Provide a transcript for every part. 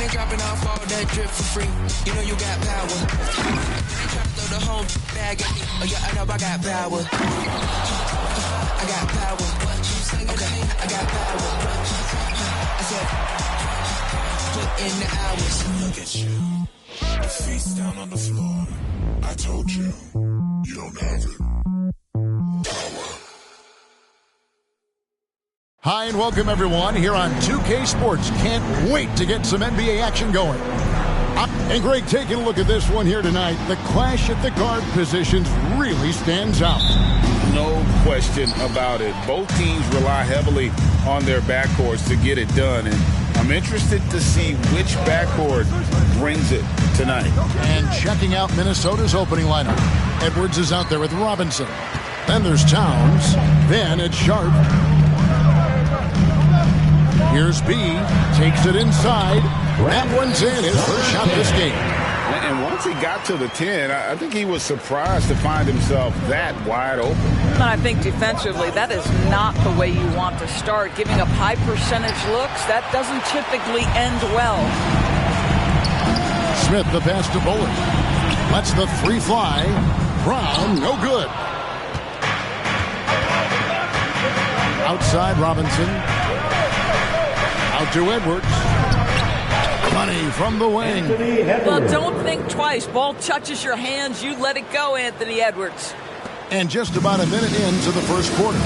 ain't dropping off all that drip for free. You know you got power. Ain't trying to throw the whole bag at me. Oh yeah, I know I got power. I got power. Okay, I got power. I said, put in the hours. Look at you. Your feet's down on the floor. I told you, you don't have it. Power. Hi and welcome everyone here on 2K Sports. Can't wait to get some NBA action going. And Greg, taking a look at this one here tonight, the clash at the guard positions really stands out. No question about it. Both teams rely heavily on their backcourts to get it done. And I'm interested to see which backcourt brings it tonight. And checking out Minnesota's opening lineup. Edwards is out there with Robinson. Then there's Towns. Then it's Sharp. Here's B. Takes it inside. That one's in. His first shot this game. And once he got to the 10, I think he was surprised to find himself that wide open. I think defensively, that is not the way you want to start. Giving up high percentage looks, that doesn't typically end well. Smith, the pass to Bullock. Lets the three fly. Brown, no good. Outside Robinson. Out to Edwards. Money from the wing. Well, don't think twice. Ball touches your hands, you let it go, Anthony Edwards. And just about a minute into the first quarter.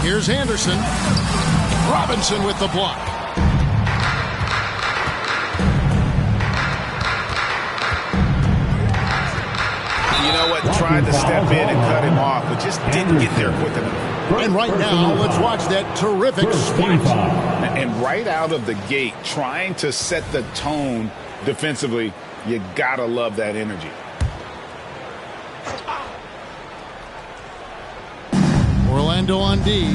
Here's Anderson. Robinson with the block. You know what? Tried to step in and cut him off, but just didn't get there quick enough. And right now, let's watch that terrific spot. And right out of the gate, trying to set the tone defensively, you gotta love that energy. Orlando on D.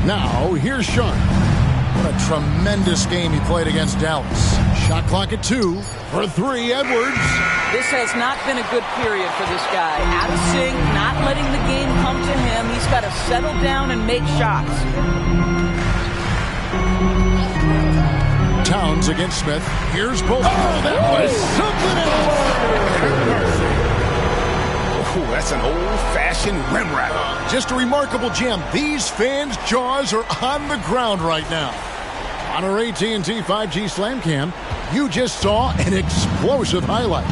Now, here's Sharp. What a tremendous game he played against Dallas. Shot clock at 2. For 3, Edwards. This has not been a good period for this guy. Out of sync, not letting the game come to him. He's got to settle down and make shots. Towns against Smith. Here's both. Oh, that was something else. Ooh, that's an old-fashioned rim wrap. Just a remarkable gem. These fans' jaws are on the ground right now. On our AT&T 5G Slam Cam, you just saw an explosive highlight.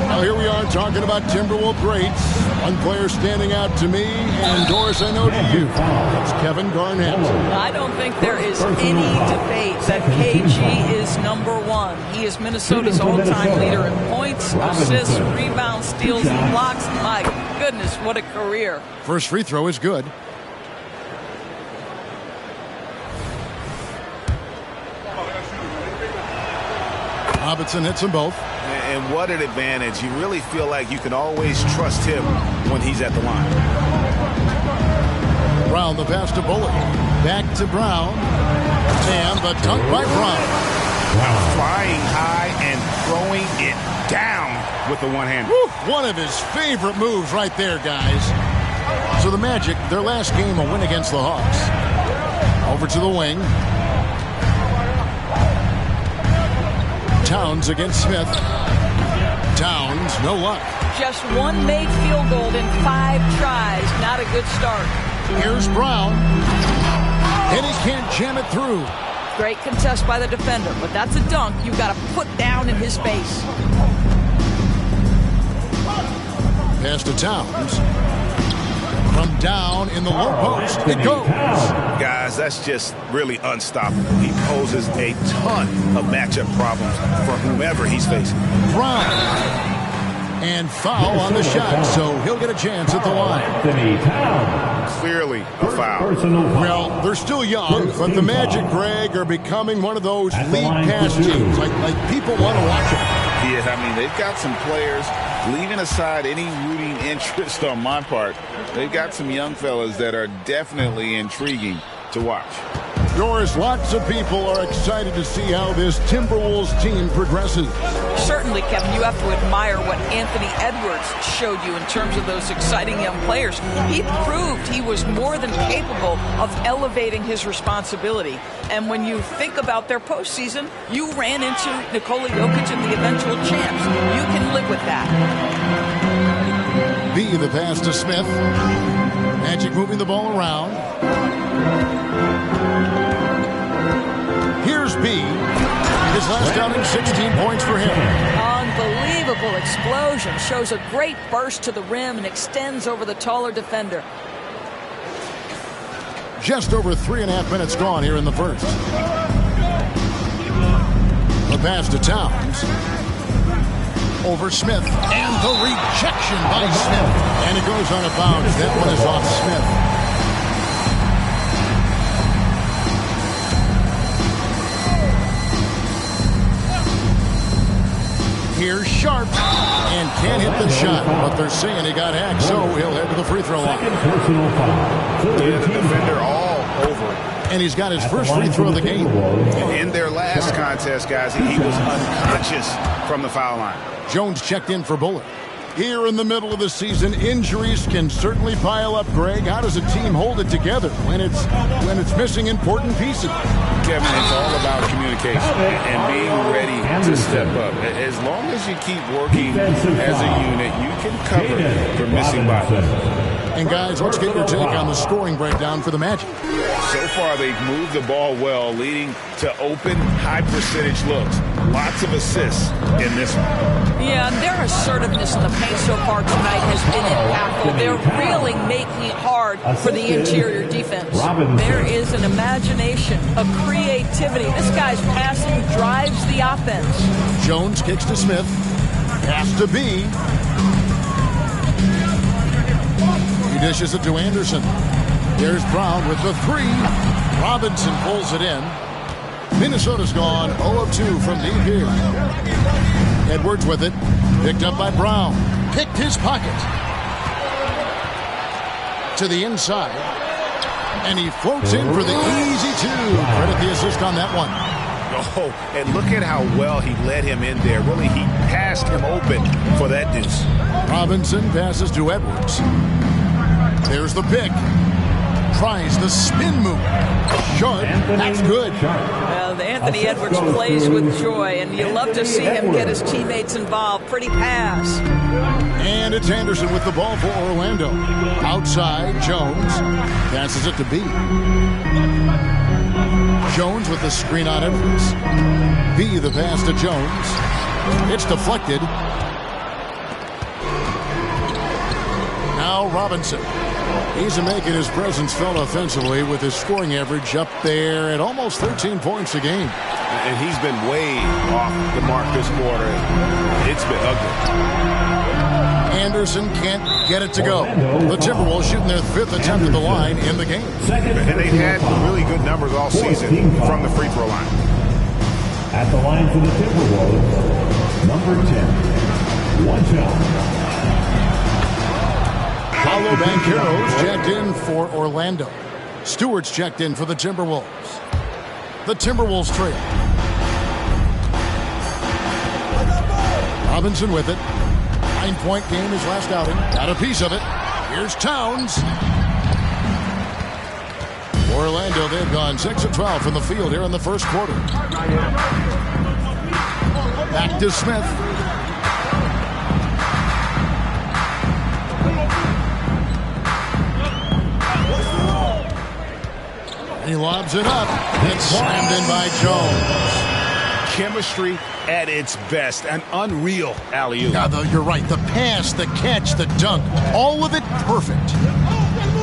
Now here we are talking about Timberwolves greats. One player standing out to me, and Doris, I know to you. That's Kevin Garnett. I don't think there is any debate that KG is #1. He is Minnesota's all-time leader in points, assists, rebounds, steals, and blocks. My goodness, what a career. First free throw is good. Robinson hits them both. And what an advantage. You really feel like you can always trust him when he's at the line. Brown, the pass to Bullock. Back to Brown. And the dunk by Brown. Wow. Flying high and throwing it down with the one-hander. One of his favorite moves right there, guys. So the Magic, their last game, a win against the Hawks. Over to the wing. Towns against Smith. Towns, no luck. Just one made field goal in 5 tries. Not a good start. Here's Brown. And he can't jam it through. Great contest by the defender, but that's a dunk you've got to put down in his face. Pass to Towns. From down in the low post, it goes. Guys, that's just really unstoppable. He poses a ton of matchup problems for whomever he's facing. Brown. And foul on the shot, so he'll get a chance at the line. Clearly a foul. Well, they're still young, but the Magic, Greg, are becoming one of those league pass teams. Like people want to watch them. Yeah, I mean, they've got some players, leaving aside any rooting interest on my part, they've got some young fellas that are definitely intriguing to watch. Doris, lots of people are excited to see how this Timberwolves team progresses. Certainly, Kevin, you have to admire what Anthony Edwards showed you in terms of those exciting young players. He proved he was more than capable of elevating his responsibility. And when you think about their postseason, you ran into Nikola Jokic and the eventual champs. You can live with that. B, the pass to Smith. Magic moving the ball around. Here's B. His last outing, 16 points for him. Unbelievable explosion. Shows a great burst to the rim and extends over the taller defender. Just over 3.5 minutes gone here in the first. The pass to Towns. Over Smith. And the rejection by Smith. And it goes on a bounce. That one is off Smith. Here's Sharp, and can't hit the shot, but they're saying he got hacked, so he'll head to the free throw line. Yeah, the defender all over it. And he's got his first free throw of the game. In their last contest, guys, he was unconscious from the foul line. Jones checked in for Bullard. Here in the middle of the season, injuries can certainly pile up, Greg. How does a team hold it together when it's missing important pieces? Kevin, it's all about communication and being ready to step up. As long as you keep working as a unit, you can cover for missing bodies. And guys, let's get your take on the scoring breakdown for the Magic. So far, they've moved the ball well, leading to open, high-percentage looks. Lots of assists in this one. Yeah, and their assertiveness in the paint so far tonight has been impactful. They're really making it hard for the interior defense. There is an imagination, a creativity. This guy's passing drives the offense. Jones kicks to Smith. Pass to B. He dishes it to Anderson. There's Brown with the three. Robinson pulls it in. Minnesota's gone 0 of 2 from deep here. Edwards with it. Picked up by Brown. Picked his pocket. To the inside. And he floats in for the easy two. Credit the assist on that one. Oh, and look at how well he led him in there. Really, he passed him open for that deuce. Robinson passes to Edwards. There's the pick. Tries the spin move. Sharp. That's good. Well, Anthony Edwards plays with joy, and you love to see him get his teammates involved. Pretty pass. And it's Anderson with the ball for Orlando. Outside, Jones passes it to B. Jones with the screen on Edwards. B, the pass to Jones. It's deflected. Now Robinson. He's making his presence felt offensively with his scoring average up there at almost 13 points a game. And he's been way off the mark this quarter. It's been ugly. Anderson can't get it to go. The Timberwolves shooting their 5th attempt at the line in the game. And they've had really good numbers all season from the free throw line. At the line for the Timberwolves, number 10, one shot. Paolo Banchero's checked in for Orlando. Stewart's checked in for the Timberwolves. The Timberwolves trail. Robinson with it. 9-point game his last outing. Got a piece of it. Here's Towns. Orlando, they've gone 6 of 12 from the field here in the first quarter. Back to Smith. He lobs it up. It's slammed in by Jones. Chemistry at its best. An unreal alley-oop. Yeah, you're right. The pass, the catch, the dunk. All of it perfect.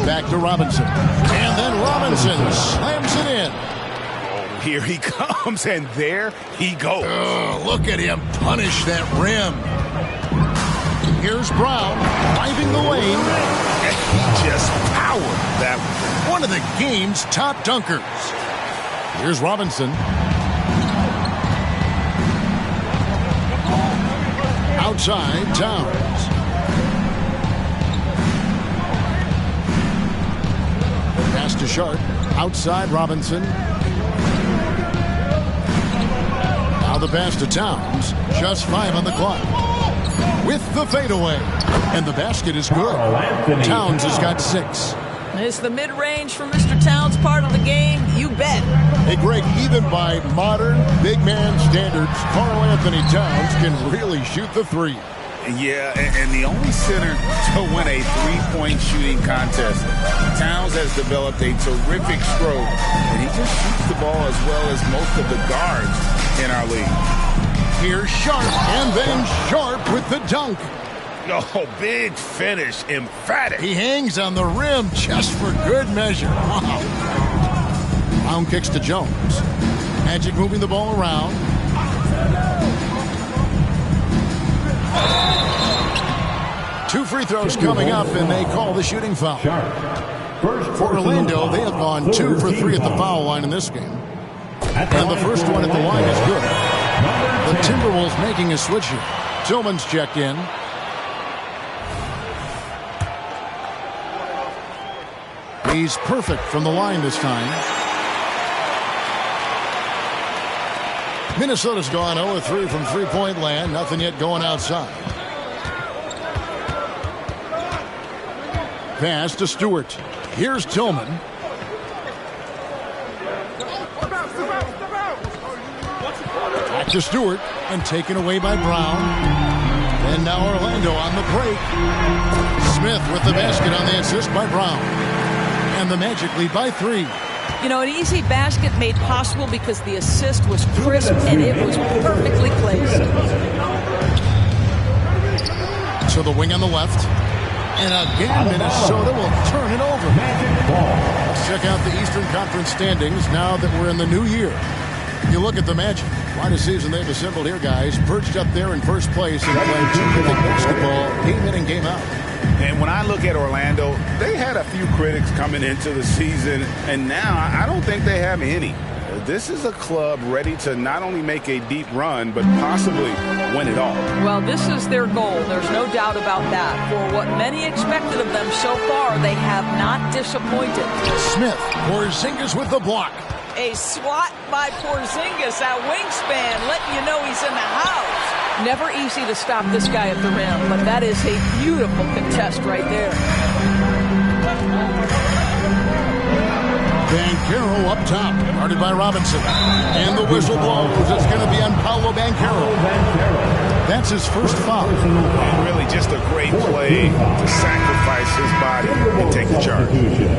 Back to Robinson. And then Robinson slams it in. Oh, here he comes, and there he goes. Oh, look at him punish that rim. Here's Brown driving the lane. And he just powered that one of the game's top dunkers. Here's Robinson. Outside, Towns. Pass to to Sharp. Outside Robinson. Now the pass to Towns. Just 5 on the clock. With the fadeaway. And the basket is good. Towns has got 6. Is the mid-range from Mr. Towns part of the game? You bet. Hey, Greg, even by modern big man standards, Karl Anthony Towns can really shoot the three. Yeah, and the only center to win a three-point shooting contest. Towns has developed a terrific stroke, and he just shoots the ball as well as most of the guards in our league. Here's Sharp, and then Sharp with the dunk. Oh, big finish, emphatic. He hangs on the rim just for good measure. Wow. Brown kicks to Jones. Magic moving the ball around. Two free throws coming up, and they call the shooting foul. For Orlando, they have gone 2 for 3 at the foul line in this game. And the first one at the line is good. The Timberwolves making a switch here. Tillman's checked in. He's perfect from the line this time. Minnesota's gone 0-3 from three-point land. Nothing yet going outside. Pass to Stewart. Here's Tillman. Back to Stewart and taken away by Brown. And now Orlando on the break. Smith with the basket on the assist by Brown. And the Magic lead by 3. You know, an easy basket made possible because the assist was crisp and it was perfectly placed. To the wing on the left. And again, Minnesota will turn it over. Let's check out the Eastern Conference standings now that we're in the new year. You look at the Magic. Quite a season they've assembled here, guys. Perched up there in first place and playing terrific basketball game in and game out. And when I look at Orlando, they had a few critics coming into the season, and now I don't think they have any. This is a club ready to not only make a deep run, but possibly win it all. Well, this is their goal. There's no doubt about that. For what many expected of them so far, they have not disappointed. Smith, Porzingis with the block. A swat by Porzingis at wingspan, letting you know he's in the house. Never easy to stop this guy at the rim, but that is a beautiful contest right there. Banchero up top, guarded by Robinson. And the whistle blows. It's going to be on Paolo Banchero. That's his first foul. And really just a great play to sacrifice his body and take the charge.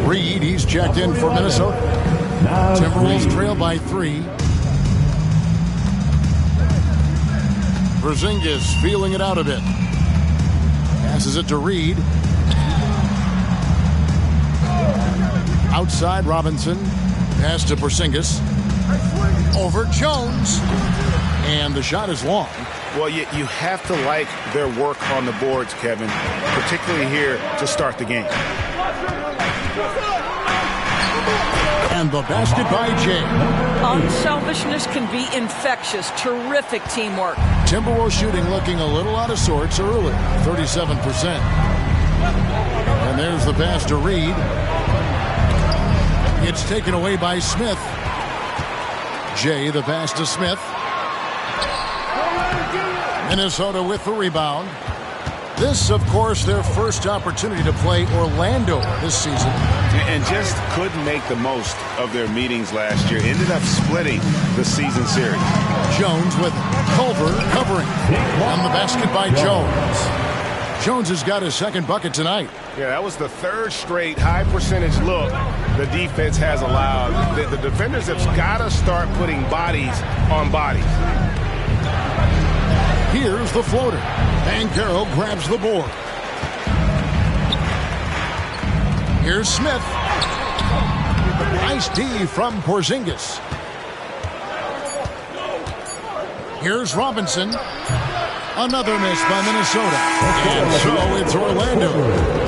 Reed, he's checked in for Minnesota. Timberwolves trail by 3. Porzingis feeling it out a bit. Passes it to Reed. Outside Robinson. Pass to Porzingis. Over Jones. And the shot is long. Well, you have to like their work on the boards, Kevin, particularly here to start the game. And the basket by Jay. Unselfishness can be infectious. Terrific teamwork. Timberwolves shooting looking a little out of sorts early. 37%. And there's the pass to Reed. It's taken away by Smith. Jay, the pass to Smith. Minnesota with the rebound. This, of course, their first opportunity to play Orlando this season. And just couldn't make the most of their meetings last year. Ended up splitting the season series. Jones with Culver covering. On the basket by Jones. Jones has got his second bucket tonight. Yeah, that was the third straight high percentage look the defense has allowed. The defenders have got to start putting bodies on bodies. Here's the floater. Banchero grabs the board. Here's Smith. Nice D from Porzingis. Here's Robinson. Another miss by Minnesota. And so it's Orlando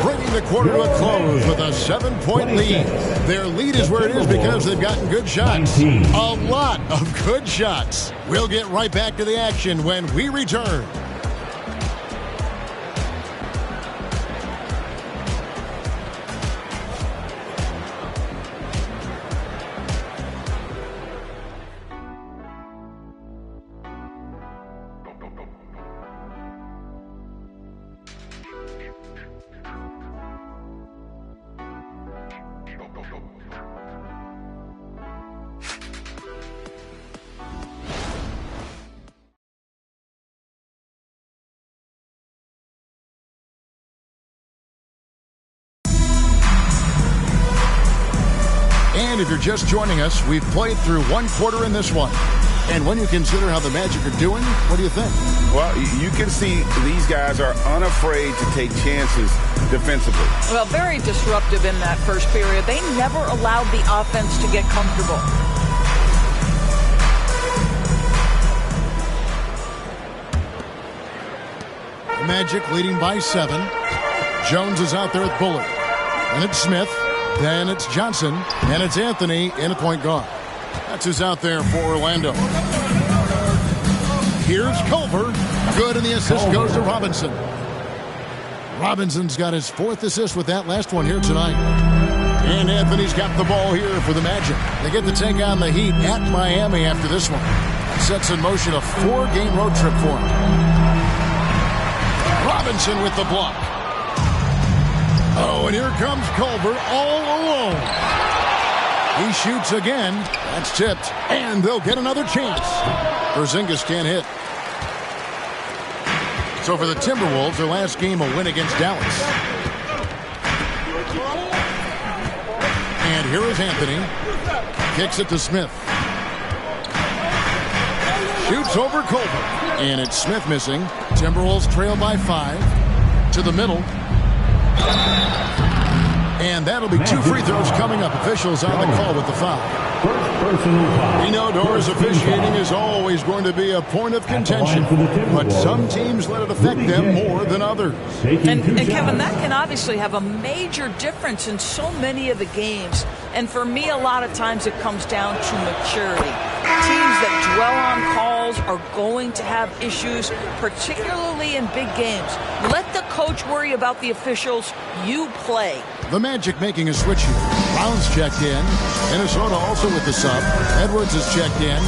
bringing the quarter to a close with a 7-point lead. Their lead is where it is because they've gotten good shots. A lot of good shots. We'll get right back to the action when we return. point, if you're just joining us, we've played through one quarter in this one. And when you consider how the Magic are doing, what do you think? Well, you can see these guys are unafraid to take chances defensively. Well, very disruptive in that first period. They never allowed the offense to get comfortable. The Magic leading by 7. Jones is out there with Bullard. And it's Smith. Then it's Johnson. And it's Anthony in a point guard. That's who's out there for Orlando. Here's Culver. Good, and the assist goes to Robinson. Robinson's got his 4th assist with that last one here tonight. And Anthony's got the ball here for the Magic. They get to take on the Heat at Miami after this one. Sets in motion a 4-game road trip for him. Robinson with the block. Oh, and here comes Culver all alone. He shoots again. That's tipped. And they'll get another chance. Porzingis can't hit. So for the Timberwolves, their last game a win against Dallas. And here is Anthony. Kicks it to Smith. Shoots over Culver. And it's Smith missing. Timberwolves trail by 5. To the middle. And that'll be 2 free throws coming up. Officials on the call with the foul. We know Doris officiating is always going to be a point of contention, but some teams let it affect them more than others. And Kevin, that can obviously have a major difference in so many of the games. And for me, a lot of times it comes down to maturity. Teams that dwell on calls are going to have issues, particularly in big games. Let the coach worry about the officials. You play. The Magic making a switch here. Brown's checked in. Minnesota also with the sub. Edwards is checked in.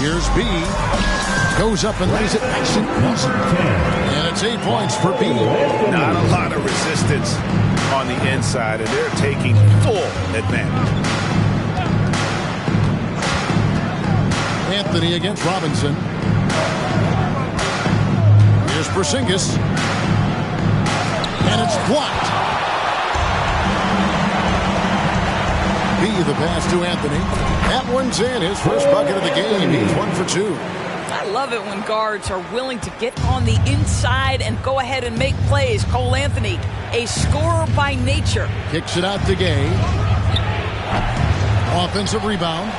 Here's B. Goes up and lays it nice and easy. And it's 8 points for B. Not a lot of resistance on the inside, and they're taking full advantage. Anthony against Robinson. Here's Porzingis. And it's blocked. B the pass to Anthony. That one's in. His first bucket of the game. He's 1 for 2. I love it when guards are willing to get on the inside and go ahead and make plays. Cole Anthony, a scorer by nature. Kicks it out to Gay. Offensive rebound.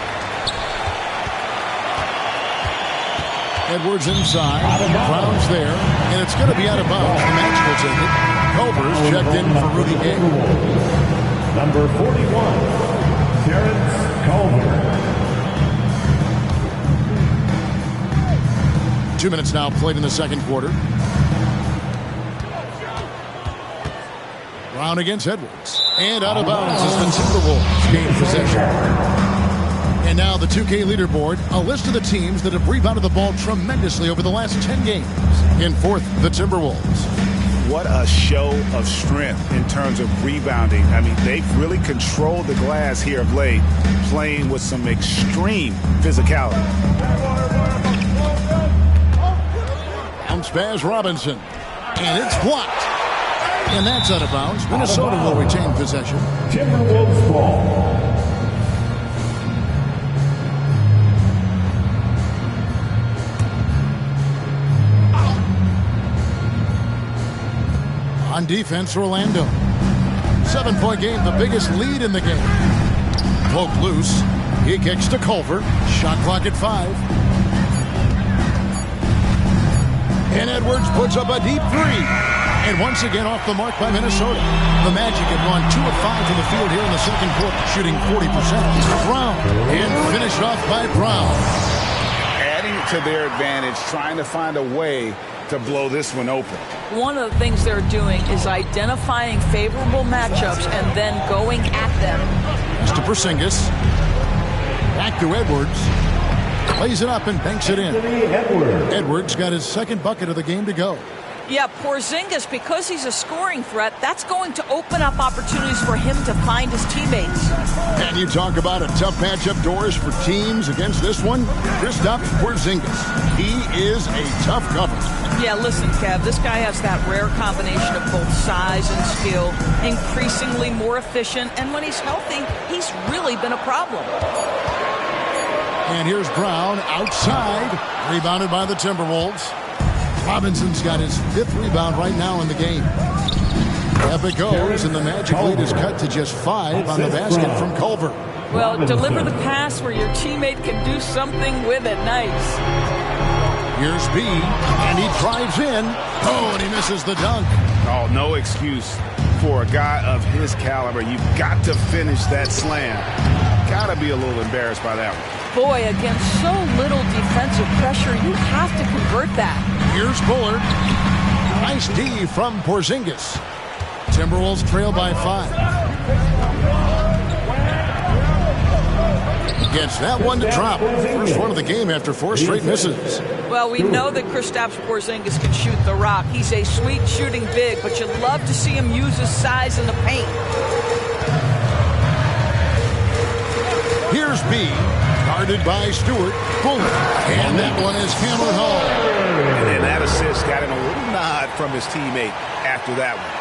Edwards inside. Brown's there. And it's going to be out of bounds. The Magic will take it. Culver's checked in for Rudy Gay. Number 41, Terrence Culver. 2 minutes now played in the second quarter. Brown against Edwards. And out of bounds is the Timberwolves gain possession. And now the 2K leaderboard, a list of the teams that have rebounded the ball tremendously over the last 10 games. In 4th, the Timberwolves. What a show of strength in terms of rebounding. I mean, they've really controlled the glass here of late, playing with some extreme physicality. Bounce pass Robinson. And it's blocked. And that's out of bounds. Minnesota will retain possession. Timberwolves ball. On defense, Orlando. 7-point game, the biggest lead in the game. Poke loose. He kicks to Culver. Shot clock at 5. And Edwards puts up a deep 3. And once again off the mark by Minnesota. The Magic have gone 2 of 5 from the field here in the second quarter, shooting 40%. Brown. And finished off by Brown. Adding to their advantage, trying to find a way to blow this one open. One of the things they're doing is identifying favorable matchups and then going at them. Mr. Porzingis. Back to Edwards. Plays it up and banks it in. Edwards got his second bucket of the game to go. Yeah, Porzingis, because he's a scoring threat, that's going to open up opportunities for him to find his teammates. And you talk about a tough matchup, Doris, for teams against this one. Kristaps Porzingis. He is a tough cover. Yeah, listen, Kev, this guy has that rare combination of both size and skill, increasingly more efficient, and when he's healthy, he's really been a problem. And here's Brown outside, rebounded by the Timberwolves. Robinson's got his 5th rebound right now in the game. Up it goes, and the Magic lead is cut to just 5 on the basket from Culver. Well, deliver the pass where your teammate can do something with it. Nice. Here's B, and he drives in. Oh, and he misses the dunk. Oh, no excuse for a guy of his caliber. You've got to finish that slam. Got to be a little embarrassed by that one. Boy, against so little defensive pressure, you have to convert that. Here's Bullard. Nice D from Porzingis. Timberwolves trail by 5. Gets that one to drop. First one of the game after 4 straight misses. Well, we know that Kristaps Porzingis can shoot the rock. He's a sweet shooting big, but you'd love to see him use his size in the paint. Here's B, guarded by Stewart. Boom. And that one is hammered home. And then that assist got him a little nod from his teammate after that one.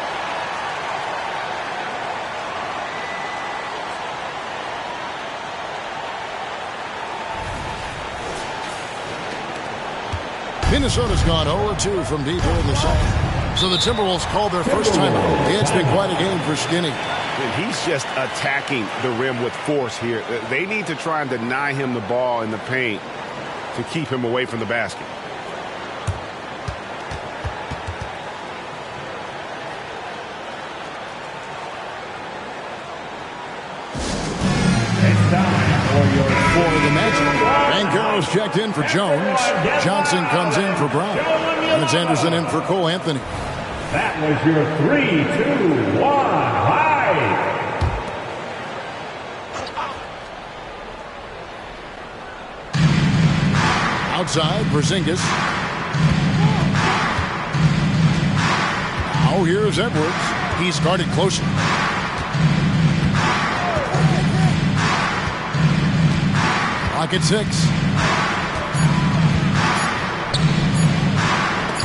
Minnesota's gone 0-2 from deep here in the second. So the Timberwolves called their first timeout. It's been quite a game for Skinny. And he's just attacking the rim with force here. They need to try and deny him the ball in the paint to keep him away from the basket. For the Magic, Banchero's checked in for Jones. Johnson comes in for Brown. And it's Anderson in for Cole Anthony. That was your 3-2-1 high. Outside, Porzingis. Now here's Edwards. He's guarded closely. Clock at 6.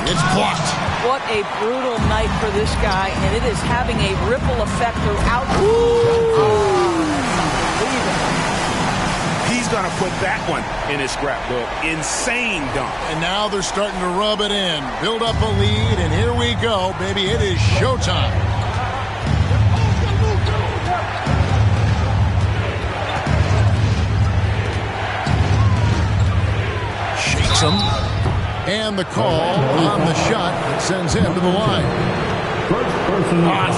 It's blocked. What a brutal night for this guy, and it is having a ripple effect throughout. He's going to put that one in his scrapbook. Insane dunk. And now they're starting to rub it in. Build up a lead, and here we go, baby. It is showtime. Shakes him. And the call on the shot sends him to the line.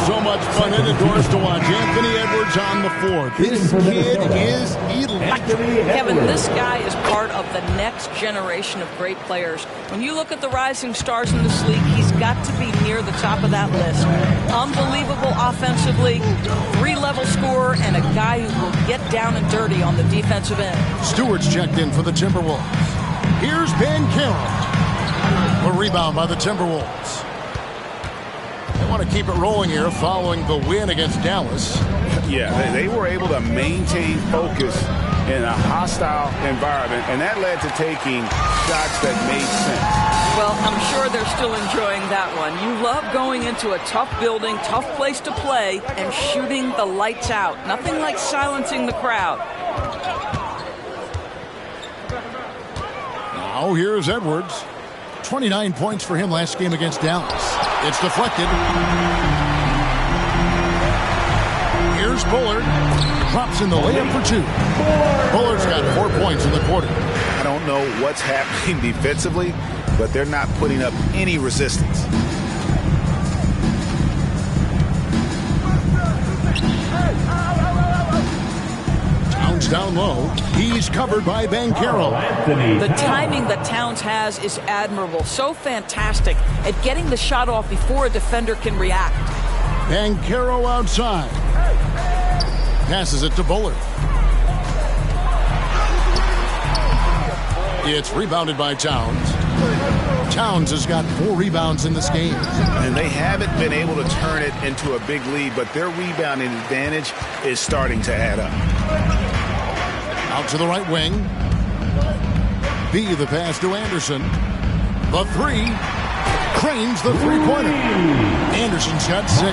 So much fun indoors to watch. Anthony Edwards on the floor. This kid is electric. Kevin, this guy is part of the next generation of great players. When you look at the rising stars in this league, he's got to be near the top of that list. Unbelievable offensively, 3-level scorer, and a guy who will get down and dirty on the defensive end. Stewart's checked in for the Timberwolves. Here's Banchero. A rebound by the Timberwolves. They want to keep it rolling here following the win against Dallas. Yeah, they were able to maintain focus in a hostile environment, and that led to taking shots that made sense. Well, I'm sure they're still enjoying that one. You love going into a tough building, tough place to play, and shooting the lights out. Nothing like silencing the crowd. Now here's Edwards. 29 points for him last game against Dallas. It's deflected. Here's Bullard. Drops in the layup for 2. Bullard's got 4 points in the quarter. I don't know what's happening defensively, but they're not putting up any resistance. Towns down low. He's covered by Banchero. The timing that Towns has is admirable. So fantastic at getting the shot off before a defender can react. Banchero outside. Passes it to Bullard. It's rebounded by Towns. Towns has got 4 rebounds in this game. And they haven't been able to turn it into a big lead, but their rebounding advantage is starting to add up. Out to the right wing. B, the pass to Anderson. The 3. cranes the three-pointer. Anderson's got 6.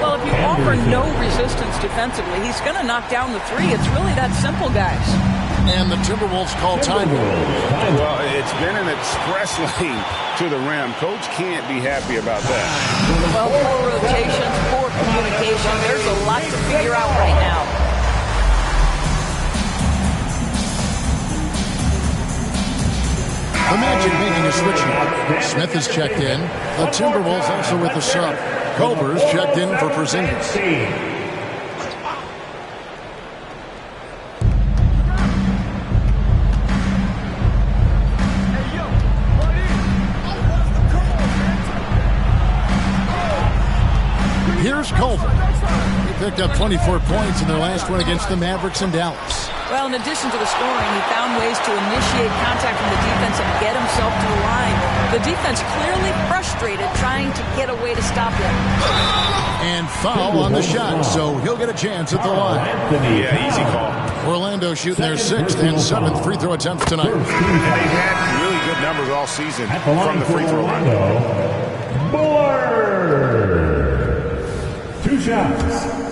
Well, if you offer no resistance defensively, he's going to knock down the three. It's really that simple, guys. And the Timberwolves call time. Well, it's been an express lane to the rim. Coach can't be happy about that. Well, poor rotations, poor communication. There's a lot to figure out right now. The Magic making a switch now. Smith is checked in. The Timberwolves also with the sub. Culver's checked in for Porzingis. Here's Culver. He picked up 24 points in their last one against the Mavericks in Dallas. Well, in addition to the scoring, he found ways to initiate contact from the defense and get himself to the line. The defense clearly frustrated trying to get a way to stop him. And foul on the shot, so he'll get a chance at the line. Yeah, easy call. Orlando shooting their 6th and 7th free throw attempts tonight. And they've had really good numbers all season from the free throw line. Bullard. 2 shots.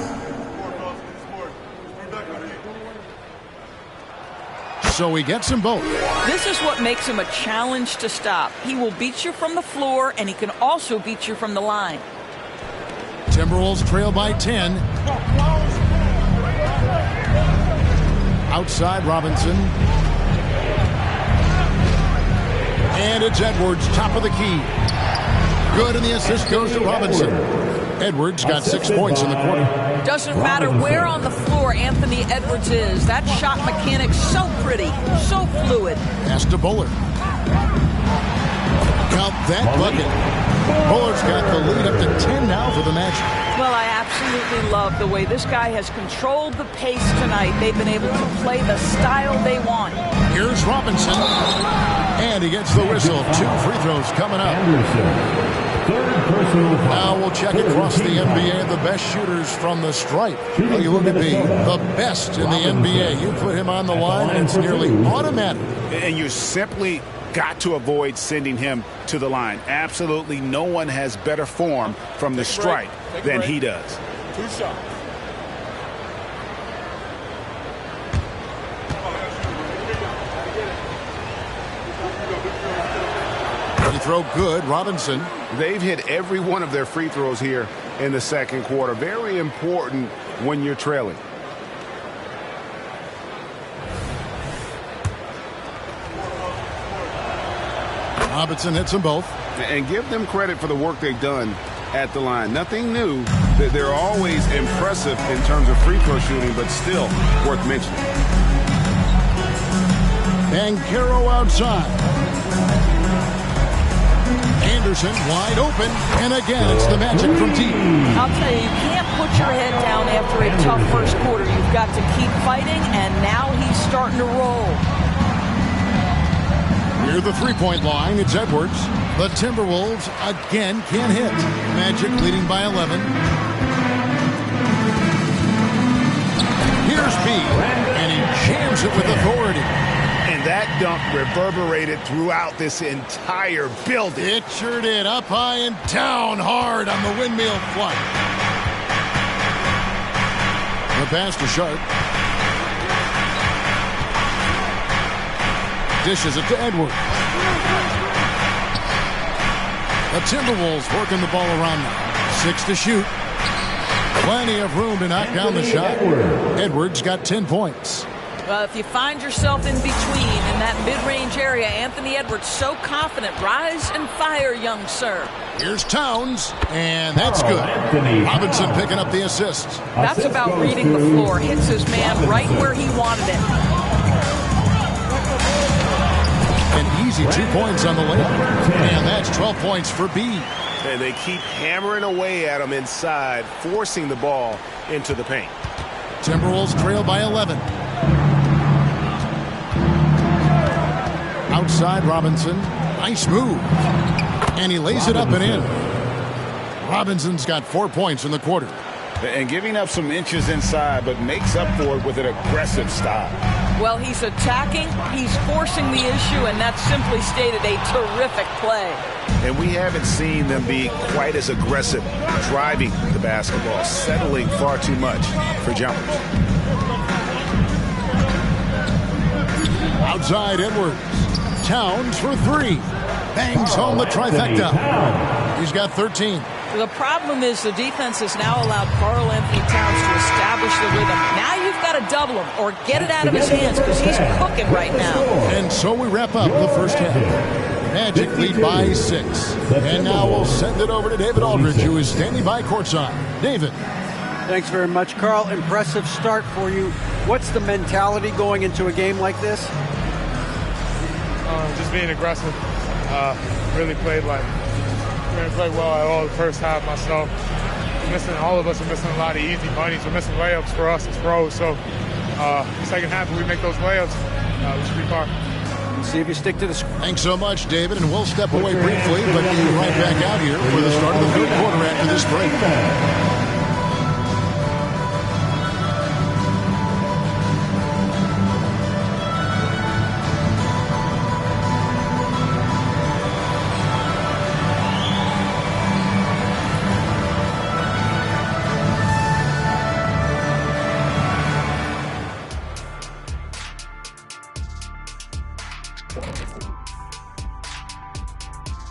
So he gets them both. This is what makes him a challenge to stop. He will beat you from the floor, and he can also beat you from the line. Timberwolves trail by 10. Outside Robinson. And it's Edwards, top of the key. Good, and the assist goes to Robinson. Edwards got 6 points in the quarter. Doesn't matter where on the floor Anthony Edwards is. That shot mechanic's so pretty, so fluid. Pass to Bullard. Count that bucket. Bullard's got the lead up to 10 now for the Magic. Well, I absolutely love the way this guy has controlled the pace tonight. They've been able to play the style they want. Here's Robinson. And he gets the whistle. 2 free throws coming up. Now we'll check across the NBA the best shooters from the stripe. Well, you look at the best in the NBA. You put him on the line, and it's nearly automatic. And you simply got to avoid sending him to the line. Absolutely no one has better form from the stripe than he does. 2 shots. Free throw good. Robinson. They've hit every one of their free throws here in the second quarter. Very important when you're trailing. Robinson hits them both. And give them credit for the work they've done at the line. Nothing new. They're always impressive in terms of free throw shooting, but still worth mentioning. And Caro outside. Anderson wide open, and again it's the Magic from deep. I'll tell you, you can't put your head down after a tough first quarter. You've got to keep fighting, and now he's starting to roll. Near the three-point line, it's Edwards. The Timberwolves again can't hit. Magic leading by 11. Here's B, and he jams it with authority. And that dunk reverberated throughout this entire building. It sure did. Up high and down hard on the windmill flight. The pass to Sharp. Dishes it to Edwards. The Timberwolves working the ball around now. 6 to shoot. Plenty of room to knock down the shot. Edwards got 10 points. Well, if you find yourself in between in that mid-range area, Anthony Edwards so confident. Rise and fire, young sir. Here's Towns, and that's good. Robinson picking up the assist. That's about reading the floor. Hits his man right where he wanted it. An easy 2 points on the layup. And that's 12 points for B. And they keep hammering away at him inside, forcing the ball into the paint. Timberwolves trail by 11. Outside Robinson. Nice move. And he lays it up and in. Robinson's got 4 points in the quarter. And giving up some inches inside, but makes up for it with an aggressive style. Well, he's attacking, he's forcing the issue, and that's simply stated a terrific play. And we haven't seen them be quite as aggressive driving the basketball, settling far too much for jumpers. Outside Edwards. Towns for three. Bangs home the trifecta. He's got 13. The problem is the defense has now allowed Karl Anthony Towns to establish the rhythm. Now you've got to double him or get it out of his hands because he's cooking right now. And so we wrap up the first half. Magic lead by 6. And now we'll send it over to David Aldridge, who is standing by courtside. David. Thanks very much, Carl. Impressive start for you. What's the mentality going into a game like this? Just being aggressive. Really played like we didn't play well at all the first half myself. All of us are missing a lot of easy bunnies. We're missing layups for us as pros. So second half, if we make those layups, we should be fine. See if you stick to the score. Thanks so much, David. And we'll step away briefly, but get you right back out here for the start of the third quarter after this break.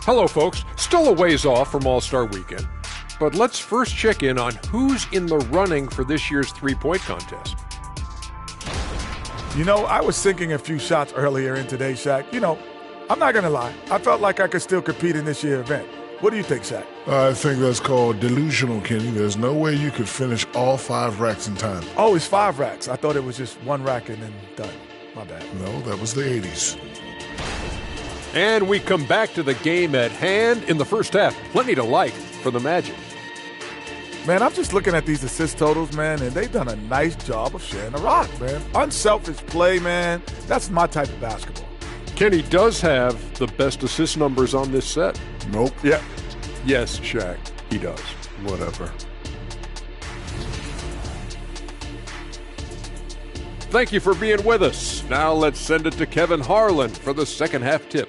Hello, folks. Still a ways off from All-Star Weekend, but let's first check in on who's in the running for this year's three-point contest. You know, I was sinking a few shots earlier in today's, Shaq. You know, I'm not going to lie. I felt like I could still compete in this year's event. What do you think, Shaq? I think that's called delusional, Kenny. There's no way you could finish all 5 racks in time. Oh, it's 5 racks. I thought it was just 1 rack and then done. My bad. No, that was the 80s. And we come back to the game at hand in the first half. Plenty to like for the Magic. Man, I'm just looking at these assist totals, man, and they've done a nice job of sharing the rock, man. Unselfish play, man. That's my type of basketball. Kenny does have the best assist numbers on this set. Nope. Yeah. Yes, Shaq, he does. Whatever. Thank you for being with us. Now let's send it to Kevin Harlan for the second half tip.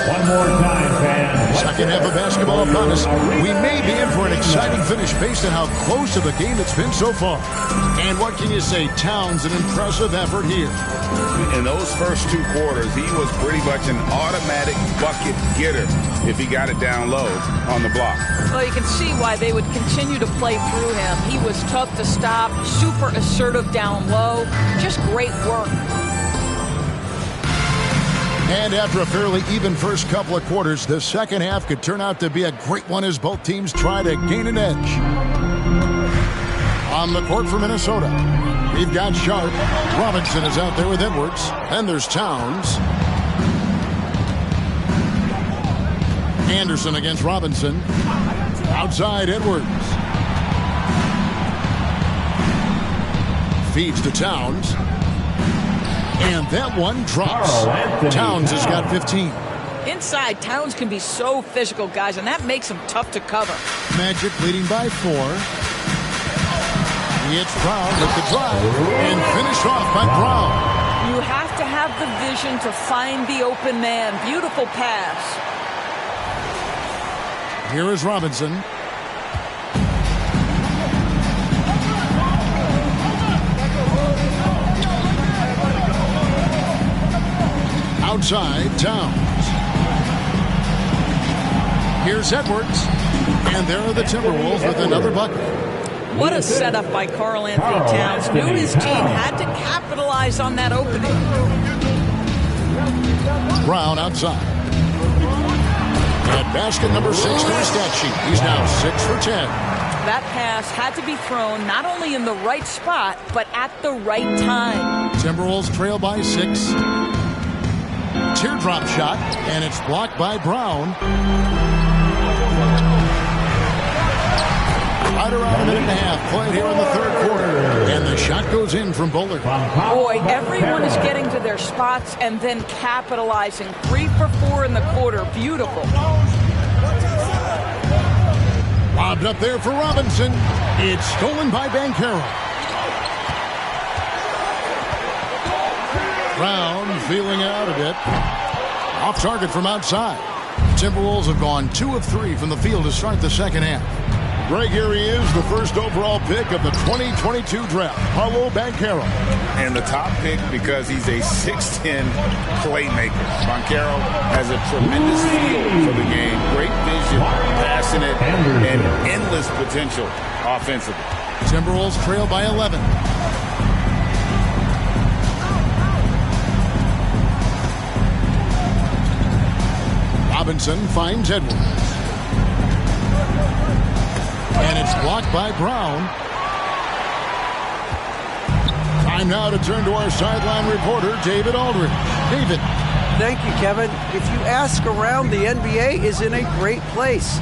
One more time, fans. Second half of basketball upon us. We may be in for an exciting finish based on how close of a game it's been so far. And what can you say? Towns, an impressive effort here. In those first 2 quarters, he was pretty much an automatic bucket getter if he got it down low on the block. Well, you can see why they would continue to play through him. He was tough to stop, super assertive down low. Just great work. And after a fairly even first couple of quarters, the second half could turn out to be a great one as both teams try to gain an edge. On the court for Minnesota, we've got Sharp. Robinson is out there with Edwards. Then there's Towns. Anderson against Robinson. Outside Edwards. Feeds to Towns. And that one drops. Towns has got 15. Inside, Towns can be so physical, guys, and that makes him tough to cover. Magic leading by 4. It's Brown with the drive and finished off by Brown. You have to have the vision to find the open man. Beautiful pass. Here is Robinson. Outside, Towns. Here's Edwards. And there are the Timberwolves with another bucket. What a setup by Karl Anthony Towns. Knew his team had to capitalize on that opening. Brown outside. At basket number 6 to the stat sheet. He's now 6 for 10. That pass had to be thrown not only in the right spot, but at the right time. Timberwolves trail by 6. Teardrop shot, and it's blocked by Brown. Right around a minute and a half played here in the third quarter. And the shot goes in from Bullard. Boy, everyone is getting to their spots and then capitalizing. 3 for 4 in the quarter. Beautiful. Lobbed up there for Robinson. It's stolen by Banchero. Brown feeling out a bit. Off target from outside. Timberwolves have gone 2 of 3 from the field to start the second half. Greg, here he is, the first overall pick of the 2022 draft, Paolo Banchero. And the top pick because he's a 6'10 playmaker. Banchero has a tremendous feel for the game, great vision, passionate, and endless potential offensively. Timberwolves trail by 11. Robinson finds Edwards. And it's blocked by Brown. Time now to turn to our sideline reporter, David Aldridge. David. Thank you, Kevin. If you ask around, the NBA is in a great place.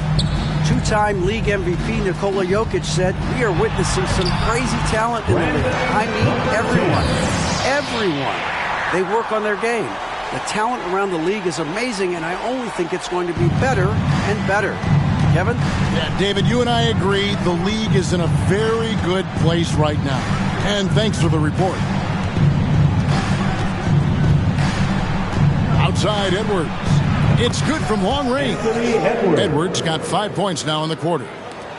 Two-time league MVP Nikola Jokic said, "We are witnessing some crazy talent in the league." I mean, everyone. They work on their game. The talent around the league is amazing, and I only think it's going to be better and better. Kevin? Yeah, David, you and I agree the league is in a very good place right now. And thanks for the report. Outside Edwards. It's good from long range. Edwards got 5 points now in the quarter.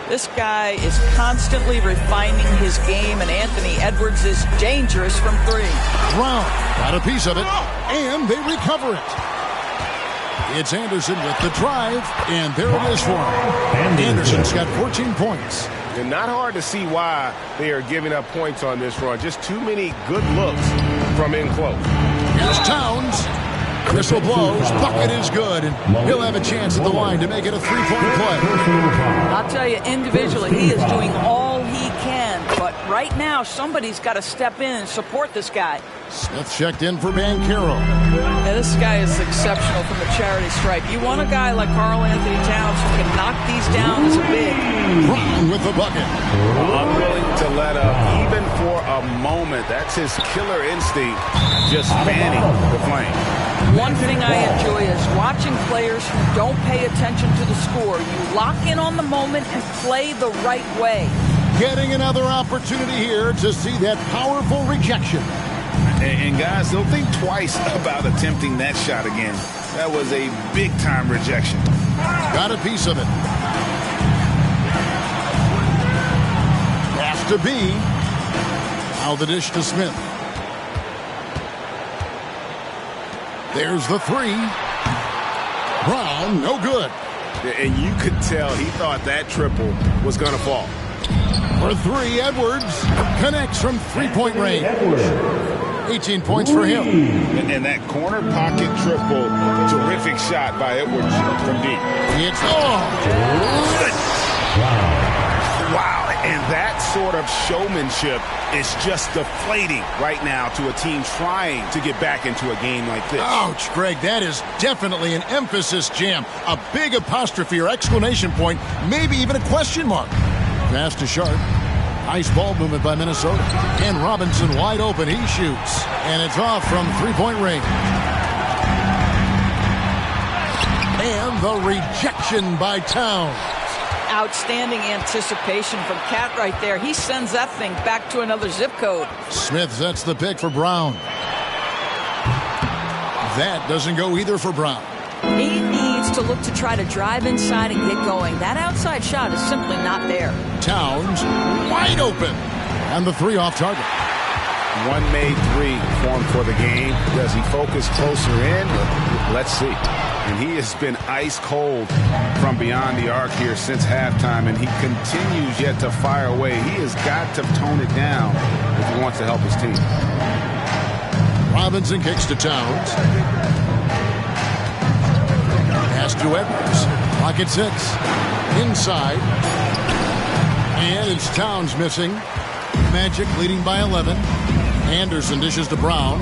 This guy is constantly refining his game, and Anthony Edwards is dangerous from 3. Brown got a piece of it, and they recover it. It's Anderson with the drive, and there it is for him. Anderson's got 14 points. And not hard to see why they are giving up points on this run. Just too many good looks from in close. Here's Towns. Whistle blows. Bucket is good, and he'll have a chance at the line to make it a 3-point play. I'll tell you, individually, he is doing all he can. But right now, somebody's got to step in and support this guy. Smith checked in for Banchero. Yeah, this guy is exceptional from the charity stripe. You want a guy like Karl Anthony Towns who can knock these down as a big. Brown with the bucket. Unwilling to let up even for a moment. That's his killer instinct, just fanning the flame. One thing I enjoy is watching players who don't pay attention to the score. You lock in on the moment and play the right way. Getting another opportunity here to see that powerful rejection. And guys, don't think twice about attempting that shot again. That was a big-time rejection. Got a piece of it. Pass to B. Now the dish to Smith. There's the 3. Brown, no good. And you could tell he thought that triple was going to fall. For 3, Edwards connects from 3-point range. 18 points for him. And that corner pocket triple, terrific shot by Edwards from deep. It's Wow, and that sort of showmanship is just deflating right now to a team trying to get back into a game like this. Ouch, Greg, that is definitely an emphasis jam. A big apostrophe or exclamation point, maybe even a question mark. Pass to Sharp. Nice ball movement by Minnesota. And Robinson wide open. He shoots. And it's off from 3-point range. And the rejection by Towns. Outstanding anticipation from Cat right there. He sends that thing back to another zip code. Smith sets the pick for Brown. That doesn't go either for Brown. He needs to look to try to drive inside and get going. That outside shot is simply not there. Towns wide open. And the 3 off target. One made 3 formed for the game. Does he focus closer in? Let's see. And he has been ice cold from beyond the arc here since halftime, and he continues yet to fire away. He has got to tone it down if he wants to help his team. Robinson kicks to Towns. Pass to Edwards. Clock at 6. Inside. And it's Towns missing. Magic leading by 11. Anderson dishes to Brown.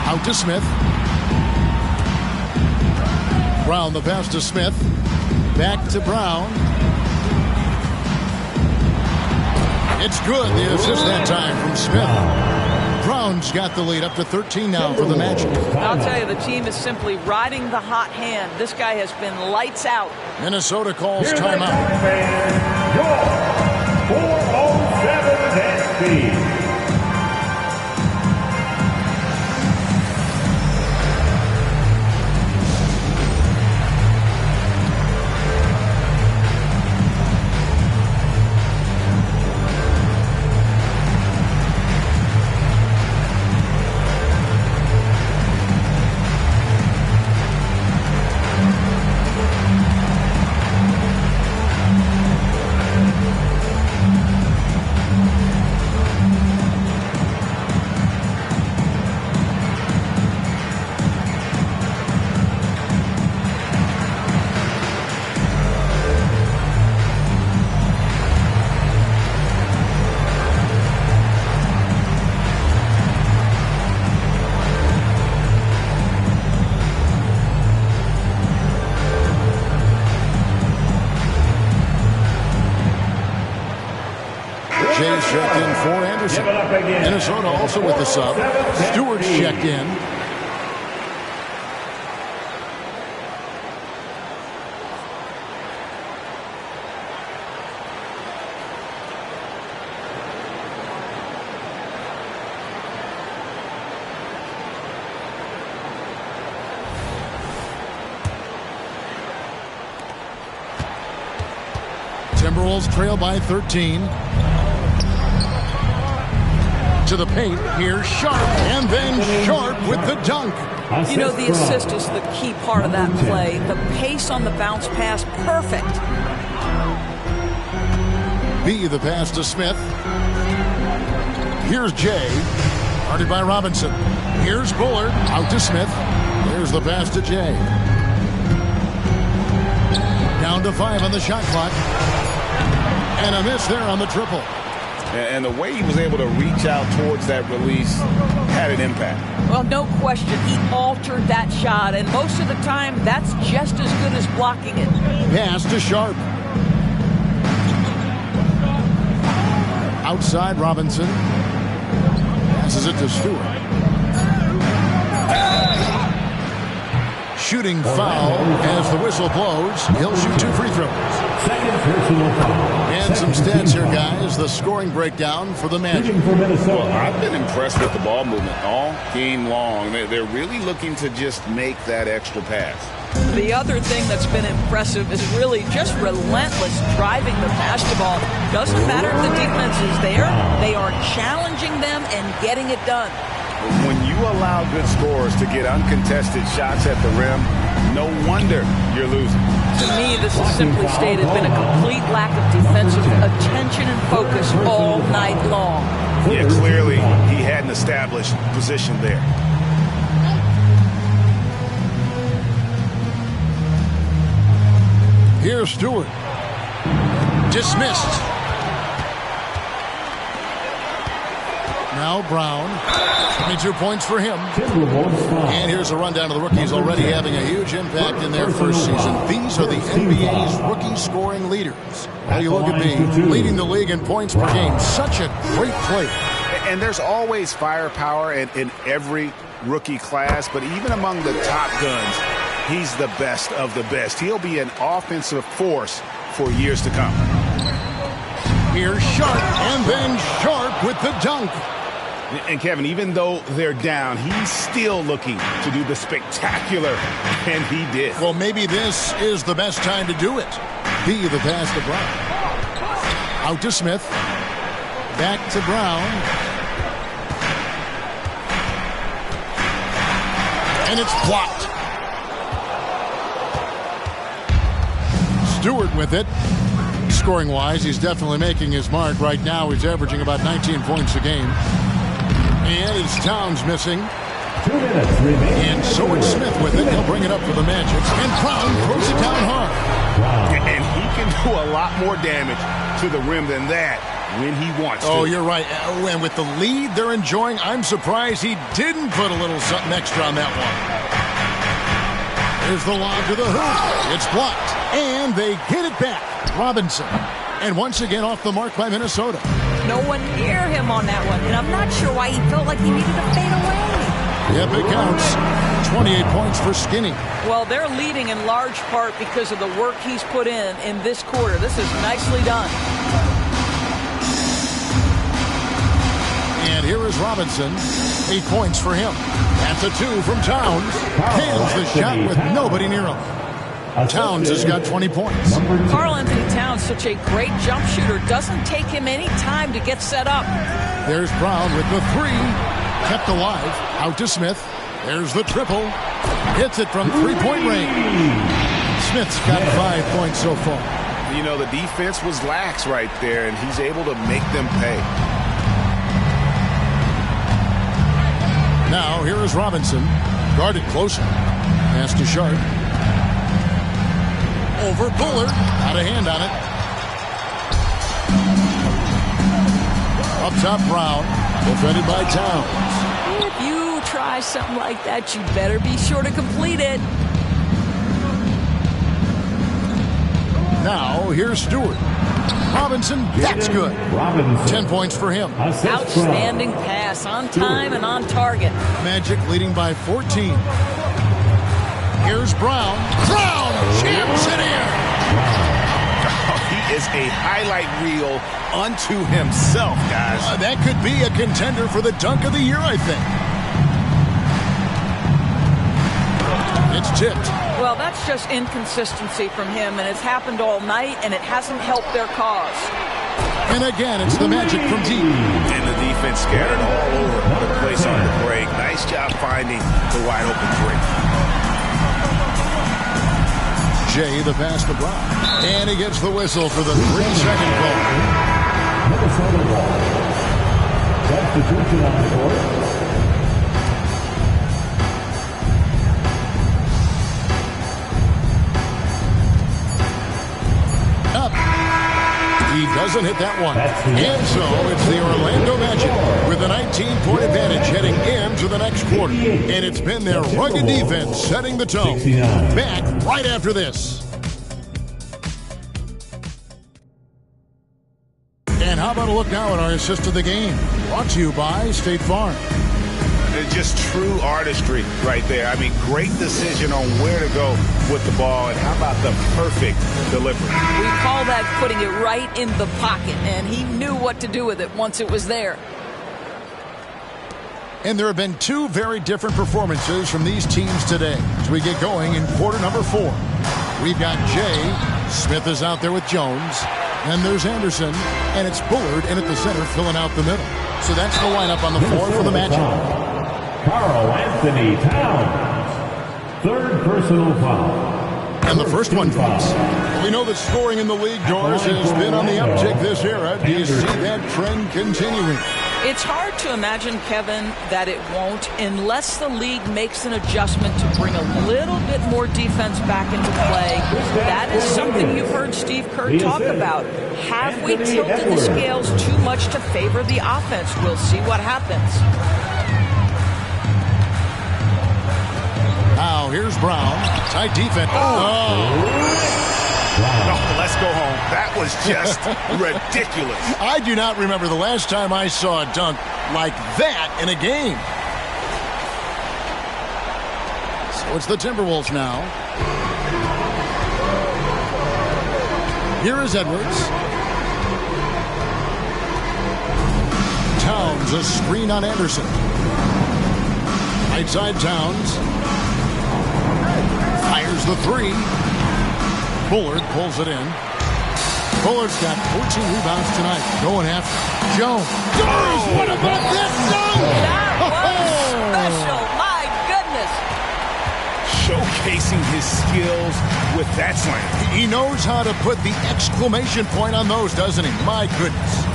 Out to Smith. Brown the pass to Smith. Back to Brown. It's good. The assist that time from Smith. Brown's got the lead up to 13 now for the Magic. I'll tell you, the team is simply riding the hot hand. This guy has been lights out. Minnesota calls timeout. 4:07 10 Jay's checked in for Anderson. Minnesota also with the sub. Stewart's checked in. Timberwolves trail by 13. To the paint. Here's Sharp. And then Sharp with the dunk. You know, the assist is the key part of that play. The pace on the bounce pass, perfect. B, the pass to Smith. Here's Jay. Guarded by Robinson. Here's Bullard. Out to Smith. There's the pass to Jay. Down to 5 on the shot clock. And a miss there on the triple. And the way he was able to reach out towards that release had an impact. Well, no question. He altered that shot, and most of the time, that's just as good as blocking it. Pass to Sharp. Outside Robinson. Passes it to Stewart. Shooting foul as the whistle blows. He'll shoot 2 free throws. And some stats here, guys. The scoring breakdown for the Magic. Well, I've been impressed with the ball movement all game long. They're really looking to just make that extra pass. The other thing that's been impressive is really just relentless driving the basketball. Doesn't matter if the defense is there. They are challenging them and getting it done. When you allow good scorers to get uncontested shots at the rim, no wonder you're losing. To me, this has simply stated been a complete lack of defensive attention and focus all night long. Yeah, clearly he had an established position there. Here's Stewart. Dismissed. Now Brown. 22 points for him. And here's a rundown of the rookies already having a huge impact in their first season. These are the NBA's rookie scoring leaders. Now you look at me, leading the league in points per game. Such a great player. And there's always firepower in every rookie class, but even among the top guns, he's the best of the best. He'll be an offensive force for years to come. Here's Sharp, and then Sharp with the dunk. And Kevin, even though they're down, he's still looking to do the spectacular, and he did. Well, maybe this is the best time to do it. B, the pass to Brown. Out to Smith. Back to Brown. And it's blocked. Stewart with it. Scoring-wise, he's definitely making his mark. Right now, he's averaging about 19 points a game. And it's Towns missing. 2 minutes remaining. And so it's Smith with it. He'll bring it up for the Magic. And Brown throws it down hard. And he can do a lot more damage to the rim than that when he wants to. Oh, you're right. And with the lead they're enjoying, I'm surprised he didn't put a little something extra on that one. Here's the lob to the hoop. It's blocked. And they get it back. Robinson. And once again off the mark by Minnesota. No one near him on that one. And I'm not sure why he felt like he needed to fade away. Yep, it counts. 28 points for Skinny. Well, they're leading in large part because of the work he's put in this quarter. This is nicely done. And here is Robinson. 8 points for him. That's a 2 from Towns. Hands the shot with nobody near him. Towns has got 20 points. Karl Anthony Towns, such a great jump shooter. Doesn't take him any time to get set up. There's Brown with the 3. Kept alive. Out to Smith. There's the triple. Hits it from three-point range. Smith's got 5 points so far. You know, the defense was lax right there, and he's able to make them pay. Now, here is Robinson. Guarded closer. Pass to Sharp. Over Bullard. Got a hand on it. Up top, Brown. Defended by Towns. If you try something like that, you better be sure to complete it. Now, here's Stewart. Robinson, that's good. 10 points for him. Outstanding pass, on time and on target. Magic leading by 14. Here's Brown. Brown jams it in. He is a highlight reel unto himself, guys. That could be a contender for the dunk of the year, I think. It's tipped. Well, that's just inconsistency from him, and it's happened all night, and it hasn't helped their cause. And again, it's the Magic from deep. And the defense scattered all over the place on the break. Nice job finding the wide open three. Jay, the pass to Brown. And he gets the whistle for the 3-second call. Minnesota ball. Substitution on the court. Up. He doesn't hit that one. And so it's the Orlando Magic with a 19-point advantage heading into the next quarter. And it's been their rugged defense setting the tone. Back right after this. And how about a look now at our assist of the game? Brought to you by State Farm. It's just true artistry right there. I mean, great decision on where to go with the ball, and how about the perfect delivery? We call that putting it right in the pocket, and he knew what to do with it once it was there. And there have been 2 very different performances from these teams today as we get going in quarter number 4. We've got Jay. Smith is out there with Jones. And there's Anderson, and it's Bullard in at the center filling out the middle. So that's the lineup on the floor for the Magic. Karl Anthony Towns, 3rd personal foul. And the first one comes. We know that scoring in the league, Doris, has been on the uptick this era. Do you see that trend continuing? It's hard to imagine, Kevin, that it won't unless the league makes an adjustment to bring a little bit more defense back into play. That is something you've heard Steve Kerr talk about. Have we tilted the scales too much to favor the offense? We'll see what happens. Now, here's Brown. Tight defense. Oh, let's go home. That was just ridiculous. I do not remember the last time I saw a dunk like that in a game. So it's the Timberwolves now. Here is Edwards. Towns, a screen on Anderson. Right side Towns. Fires the 3. Bullard pulls it in. Bullard's got 14 rebounds tonight. Going after Jones. Doris, what about that dunk? That was special. My goodness. Showcasing his skills with that slam. He knows how to put the exclamation point on those, doesn't he? My goodness.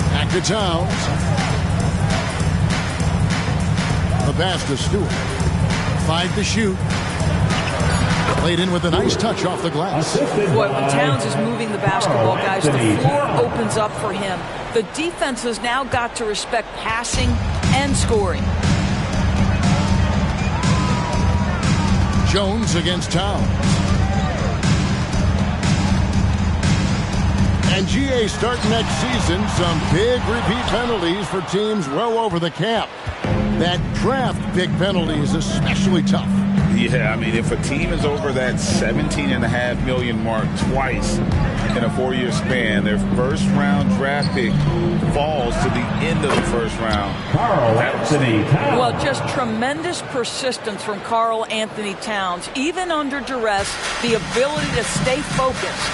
Back to Towns. The pass to Stewart. 5 to shoot. Played in with a nice touch off the glass. Boy, when Towns is moving the basketball, guys, the floor opens up for him. The defense has now got to respect passing and scoring. Jones against Towns. And GA starting next season, some big repeat penalties for teams well over the cap. That draft pick penalty is especially tough. Yeah, I mean, if a team is over that $17.5 million mark twice in a 4-year span, their first-round draft pick falls to the end of the first round. Carl Anthony Towns. Well, just tremendous persistence from Carl Anthony Towns. Even under duress, the ability to stay focused.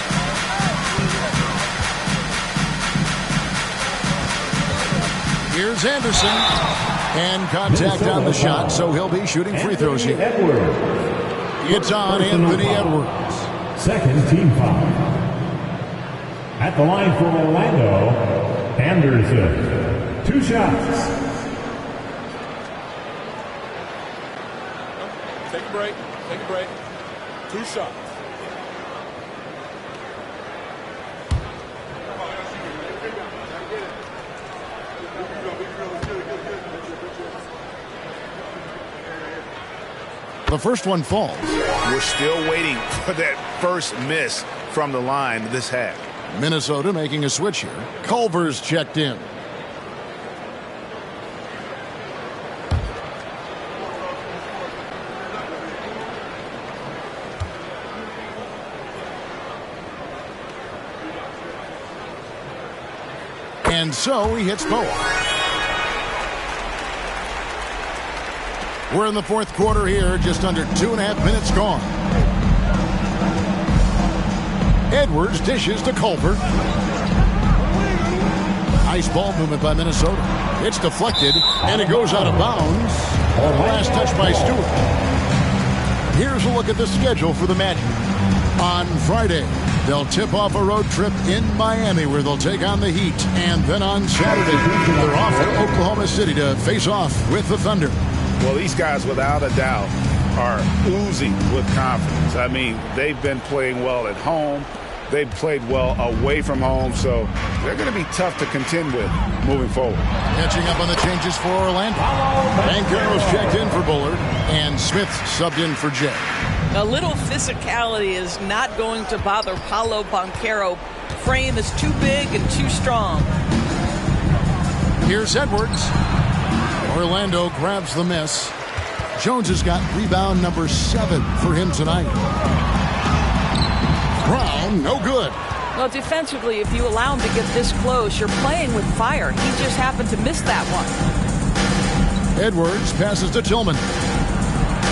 Here's Anderson. And contact on the shot, so he'll be shooting free throws here. It's on Anthony Edwards. Second team foul. At the line for Orlando, Anderson. 2 shots. Take a break. Take a break. 2 shots. The first one falls. We're still waiting for that first miss from the line this half. Minnesota making a switch here. Culver's checked in. And so he hits both. We're in the fourth quarter here, just under 2.5 minutes gone. Edwards dishes to Culver. Nice ball movement by Minnesota. It's deflected, and it goes out of bounds. Last touch by Stewart. Here's a look at the schedule for the Magic. On Friday, they'll tip off a road trip in Miami where they'll take on the Heat. And then on Saturday, they're off to Oklahoma City to face off with the Thunder. Well, these guys, without a doubt, are oozing with confidence. I mean, they've been playing well at home. They've played well away from home, so they're going to be tough to contend with moving forward. Catching up on the changes for Orlando. Banchero's checked in for Bullard, and Smith subbed in for Jay. A little physicality is not going to bother Paolo Banchero. Frame is too big and too strong. Here's Edwards. Orlando grabs the miss. Jones has got rebound number 7 for him tonight. Brown, no good. Well, defensively, if you allow him to get this close, you're playing with fire. He just happened to miss that one. Edwards passes to Tillman.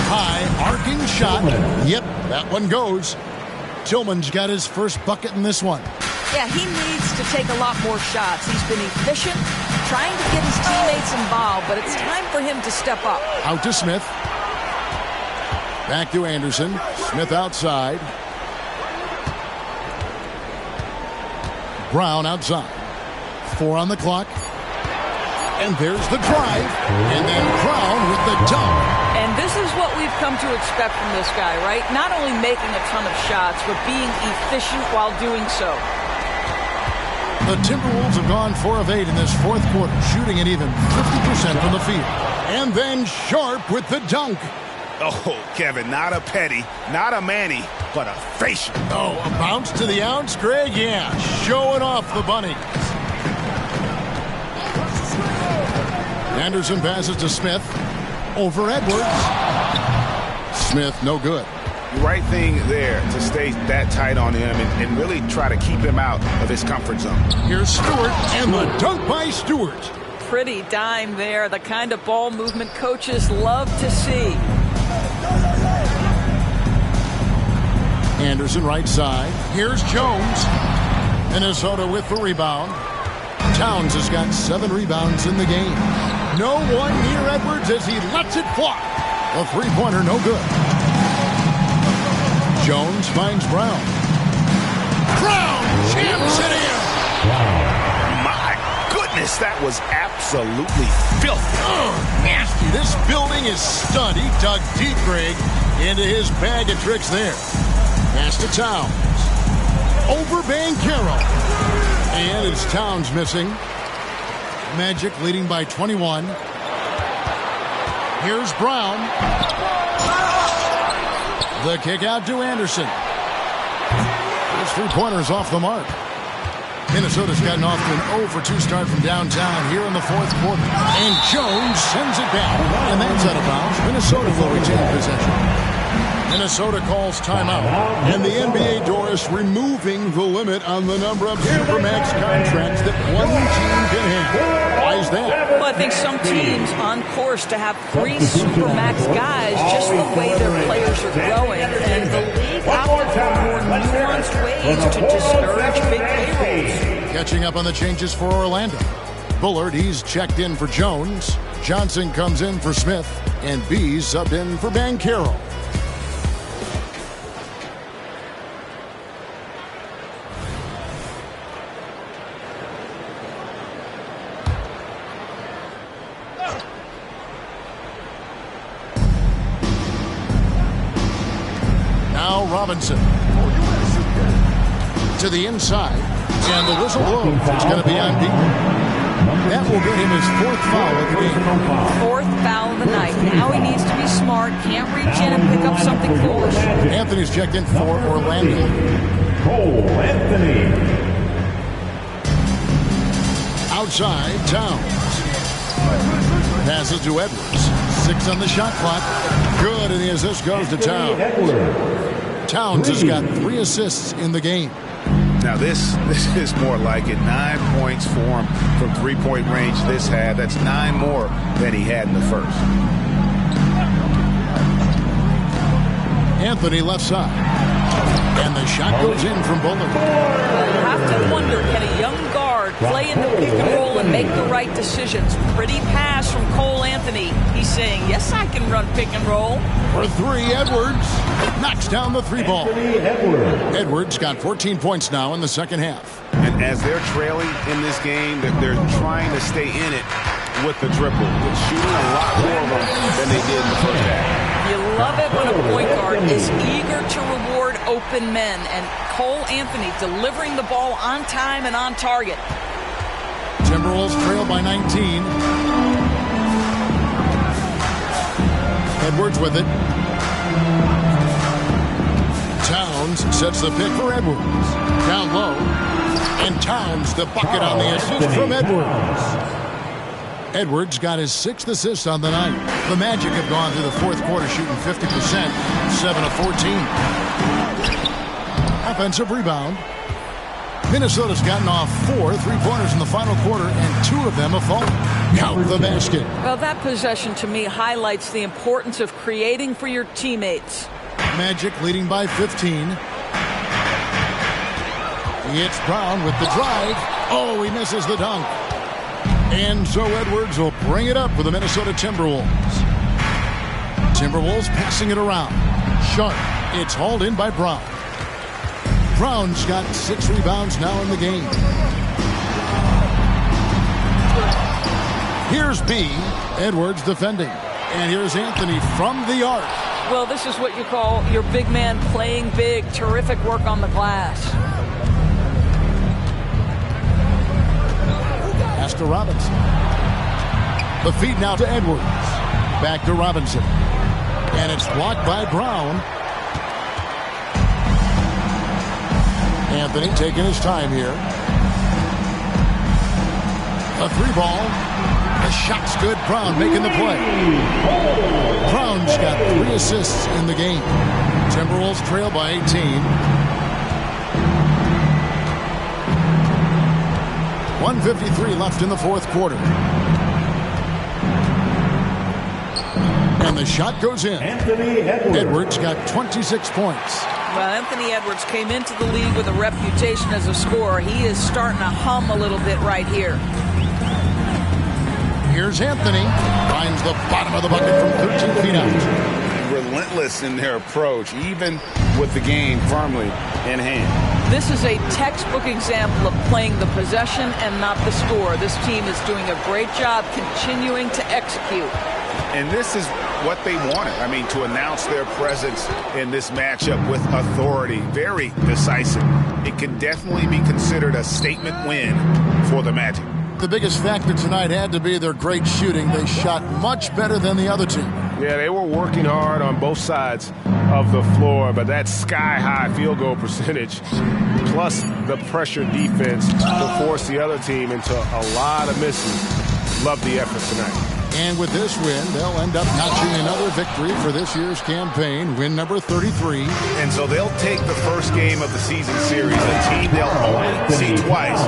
High, arcing shot. Yep, that one goes. Tillman's got his first bucket in this one. Yeah, he needs to take a lot more shots. He's been efficient, trying to get his teammates involved, but it's time for him to step up. Out to Smith. Back to Anderson. Smith outside. Brown outside. 4 on the clock. And there's the drive. And then Brown with the dunk. And this is what we've come to expect from this guy, right? Not only making a ton of shots, but being efficient while doing so. The Timberwolves have gone 4 of 8 in this fourth quarter, shooting at even 50% from the field. And then Sharp with the dunk. Oh, Kevin, not a Petty, not a Manny, but a facial. Oh, a bounce to the ounce, Greg? Yeah, showing off the bunny. Anderson passes to Smith. Over Edwards. Smith, no good. Right thing there to stay that tight on him and really try to keep him out of his comfort zone. Here's Stewart, and the dunk by Stewart. Pretty dime there, the kind of ball movement coaches love to see. Anderson right side. Here's Jones. Minnesota with the rebound. Towns has got 7 rebounds in the game. No one near Edwards as he lets it fly. A three-pointer, no good. Jones finds Brown. Brown jams it in. My goodness, that was absolutely filthy. Nasty. This building is stunned. He dug deep, Greg, into his bag of tricks there. Pass to Towns. Over Banchero. And it's Towns missing. Magic leading by 21. Here's Brown. The kick out to Anderson. Those 3-pointers off the mark. Minnesota's gotten off to an 0-for-2 start from downtown here in the fourth quarter. And Jones sends it back. And that's out of bounds. Minnesota will retain possession. Minnesota calls timeout. And the NBA, Doris, removing the limit on the number of Supermax contracts that one team can have. Why is that? Well, I think some teams on course to have 3 Supermax guys, just the way their players are growing. And the league opted for more nuanced ways to discourage big payrolls. Catching up on the changes for Orlando. Bullard, he's checked in for Jones. Johnson comes in for Smith. And B's subbed in for Banchero. Robinson to the inside, and the whistle blows. It's going to be on Beaton. That will get him his 4th foul of the game. 4th foul of the night. Now he needs to be smart. Can't reach in and pick up something foolish. Anthony's checked in for Orlando. Cole Anthony. Outside, Towns. Passes to Edwards. 6 on the shot clock. Good, and the assist goes to Towns. Towns has got 3 assists in the game. Now this is more like it. 9 points for him from 3-point range this half. That's 9 more than he had in the first. Anthony left side. And the shot goes in from Bullard. You have to wonder, can a young guard play in the pick and roll and make the right decisions? Pretty pass from Cole Anthony. He's saying, yes, I can run pick and roll. For 3, Edwards knocks down the 3 ball. Edwards got 14 points now in the second half. And as they're trailing in this game, they're trying to stay in it with the dribble. They're shooting a lot more of them than they did in the first half. You love it when a point guard is eager to reward open men, and Cole Anthony delivering the ball on time and on target. Timberwolves trail by 19. Edwards with it. Towns sets the pick for Edwards. Down low. And Towns the bucket on the assist from Edwards. Edwards got his 6th assist on the night. The Magic have gone through the fourth quarter shooting 50%, 7 of 14. Offensive rebound. Minnesota's gotten off 4 3-pointers in the final quarter, and 2 of them have fallen. Count the basket. Well, that possession to me highlights the importance of creating for your teammates. Magic leading by 15. It's Brown with the drive. Oh, he misses the dunk. And so Edwards will bring it up for the Minnesota Timberwolves. Timberwolves passing it around. Sharp. It's hauled in by Brown. Brown's got 6 rebounds now in the game. Here's B. Edwards defending. And here's Anthony from the arc. Well, this is what you call your big man playing big. Terrific work on the glass. Pass to Robinson. The feed now to Edwards. Back to Robinson. And it's blocked by Brown. Anthony taking his time here. A 3-ball. The shot's good. Brown making the play. Brown's got 3 assists in the game. Timberwolves trail by 18. 1:53 left in the fourth quarter. And the shot goes in. Anthony Edwards. Edwards got 26 points. Well, Anthony Edwards came into the league with a reputation as a scorer. He is starting to hum a little bit right here. Here's Anthony. Finds the bottom of the bucket from 13 feet out. Relentless in their approach, even with the game firmly in hand. This is a textbook example of playing the possession and not the score. This team is doing a great job continuing to execute. And this is what they wanted. I mean, to announce their presence in this matchup with authority. Very decisive. It can definitely be considered a statement win for the Magic. The biggest factor tonight had to be their great shooting. They shot much better than the other team. Yeah, they were working hard on both sides of the floor, but that sky-high field goal percentage plus the pressure defense to force the other team into a lot of misses. Love the effort tonight. And with this win, they'll end up notching another victory for this year's campaign, win number 33. And so they'll take the first game of the season series, a team they'll only see twice.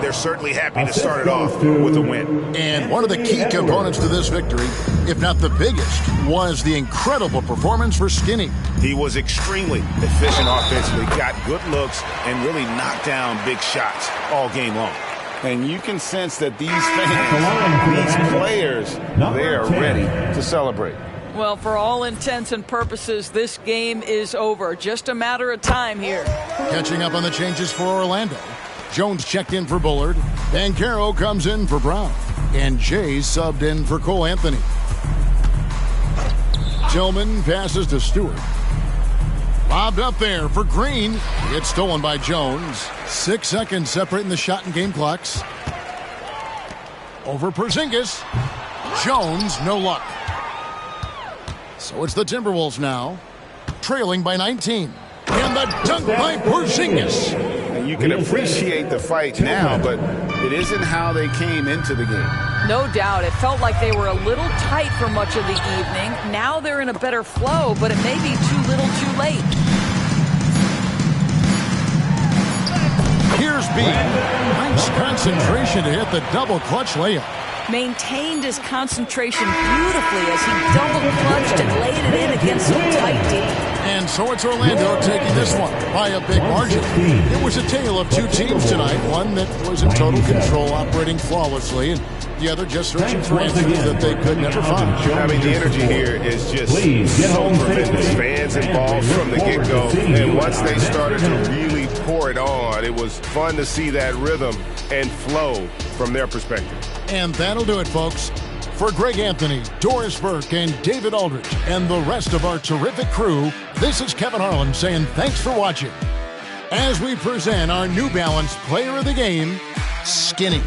They're certainly happy to start it off with a win. And one of the key components to this victory, if not the biggest, was the incredible performance for Skinny. He was extremely efficient offensively, got good looks, and really knocked down big shots all game long. And you can sense that these fans, these players, they are ready to celebrate. Well, for all intents and purposes, this game is over. Just a matter of time here. Catching up on the changes for Orlando. Jones checked in for Bullard. Banchero comes in for Brown. And Jay subbed in for Cole Anthony. Tillman passes to Stewart. Lobbed up there for Green. It's stolen by Jones. 6 seconds separating the shot and game clocks. Over Porzingis. Jones, no luck. So it's the Timberwolves now, trailing by 19. And the dunk by Porzingis. And you can appreciate the fight now, but it isn't how they came into the game. No doubt. It felt like they were a little tight for much of the evening. Now they're in a better flow, but it may be too little too late. Here's B. Nice concentration to hit the double clutch layup. Maintained his concentration beautifully as he double clutched and laid it in against some tight D. And so it's Orlando taking this one by a big margin. It was a tale of two teams tonight, one that was in total control, operating flawlessly, and the other just searching for answers that they could never find. I mean, the energy here is just so tremendous. Fans involved from the get-go, and once they started to really pour it on, it was fun to see that rhythm and flow from their perspective. And that'll do it, folks. For Greg Anthony, Doris Burke, and David Aldridge, and the rest of our terrific crew, this is Kevin Harlan saying thanks for watching. As we present our New Balance Player of the Game, Skinny.